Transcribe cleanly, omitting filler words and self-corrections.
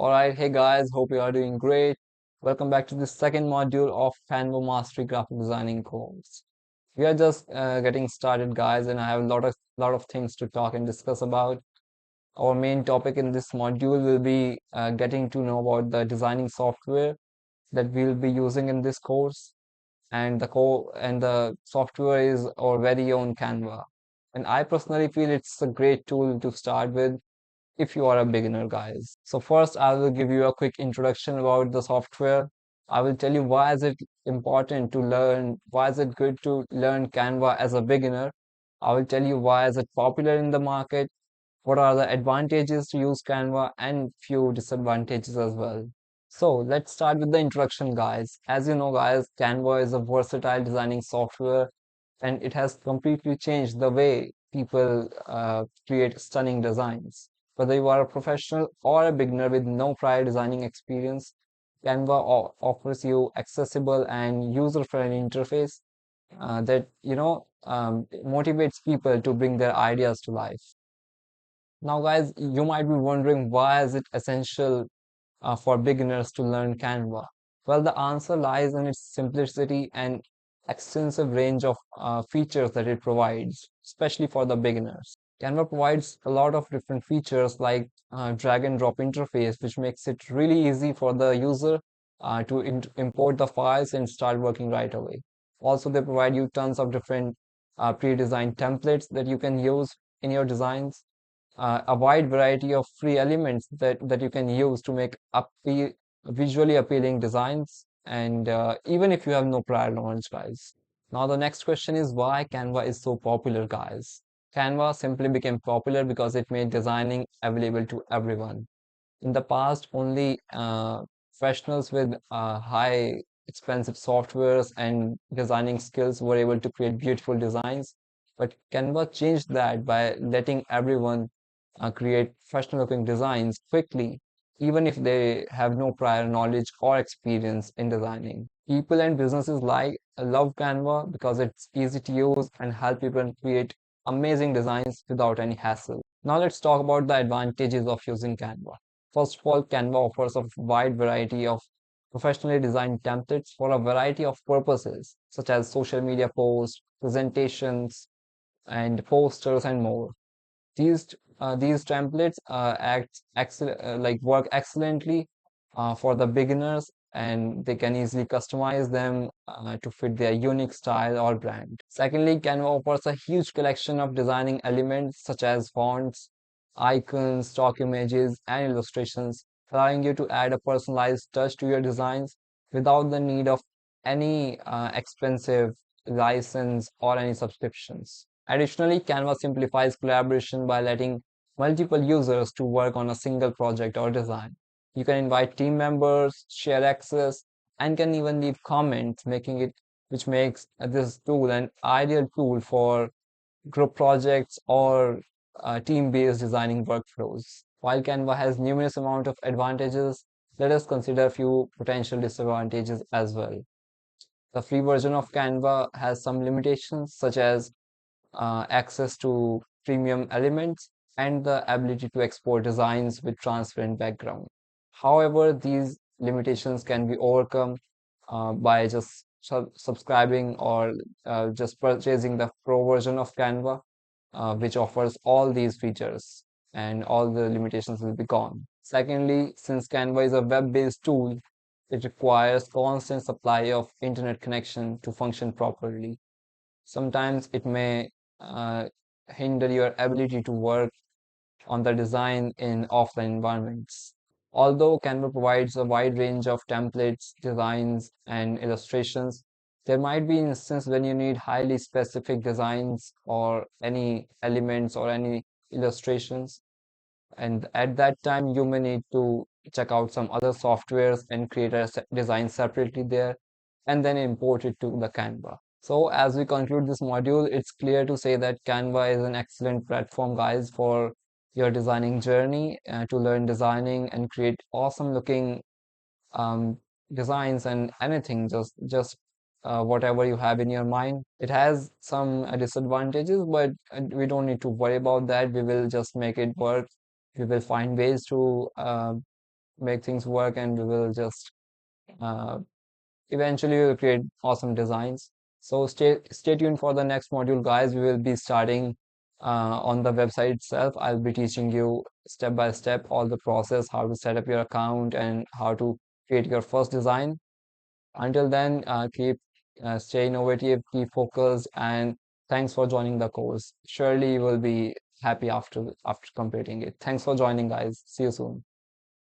Alright, hey guys, hope you are doing great. Welcome back to the second module of Canva Mastery Graphic Designing course. We are just getting started, guys, and I have a lot of things to talk and discuss about. Our main topic in this module will be getting to know about the designing software that we'll be using in this course, and the software is our very own Canva. And I personally feel it's a great tool to start with if you are a beginner, guys. So first, I will give you a quick introduction about the software. I will tell you why is it important to learn, why is it good to learn Canva as a beginner. I will tell you why is it popular in the market, what are the advantages to use Canva, and few disadvantages as well. So let's start with the introduction, guys. As you know, guys, Canva is a versatile designing software, and it has completely changed the way people create stunning designs. Whether you are a professional or a beginner with no prior designing experience, Canva offers you accessible and user-friendly interface that motivates people to bring their ideas to life. Now, guys, you might be wondering, why is it essential for beginners to learn Canva? Well, the answer lies in its simplicity and extensive range of features that it provides, especially for the beginners. Canva provides a lot of different features like drag and drop interface, which makes it really easy for the user to import the files and start working right away. Also, they provide you tons of different pre-designed templates that you can use in your designs, a wide variety of free elements that you can use to make visually appealing designs, and even if you have no prior knowledge, guys. Now the next question is, why Canva is so popular, guys? Canva simply became popular because it made designing available to everyone. In the past, only professionals with high expensive softwares and designing skills were able to create beautiful designs. But Canva changed that by letting everyone create professional looking designs quickly, even if they have no prior knowledge or experience in designing. People and businesses love Canva because it's easy to use and help people create amazing designs without any hassle. Now let's talk about the advantages of using Canva. First of all, Canva offers a wide variety of professionally designed templates for a variety of purposes, such as social media posts, presentations, and posters, and more. These templates work excellently for the beginners, and they can easily customize them to fit their unique style or brand. Secondly, Canva offers a huge collection of designing elements such as fonts, icons, stock images, and illustrations, allowing you to add a personalized touch to your designs without the need of any expensive license or any subscriptions. Additionally, Canva simplifies collaboration by letting multiple users to work on a single project or design. You can invite team members, share access, and can even leave comments, which makes this tool an ideal tool for group projects or team-based designing workflows. While Canva has numerous amount of advantages, let us consider a few potential disadvantages as well. The free version of Canva has some limitations, such as access to premium elements, and the ability to export designs with transparent background. However, these limitations can be overcome by just subscribing or just purchasing the pro version of Canva, which offers all these features, and all the limitations will be gone. Secondly, since Canva is a web-based tool, it requires constant supply of internet connection to function properly. Sometimes it may uh, hinder your ability to work on the design in offline environments. Although Canva provides a wide range of templates, designs, and illustrations, there might be instances when you need highly specific designs or any elements or any illustrations. And at that time, you may need to check out some other softwares and create a design separately there and then import it to the Canva. So as we conclude this module, it's clear to say that Canva is an excellent platform, guys, for your designing journey, to learn designing and create awesome looking um, designs and anything, just whatever you have in your mind. It has some disadvantages, but we don't need to worry about that. We will just make it work. We will find ways to make things work, and we will just uh, eventually we'll create awesome designs. So stay tuned for the next module, guys. We will be starting on the website itself. I'll be teaching you step by step all the process, how to set up your account and how to create your first design. Until then, keep stay innovative, keep focused, and thanks for joining the course. Surely you will be happy after completing it. Thanks for joining, guys. See you soon.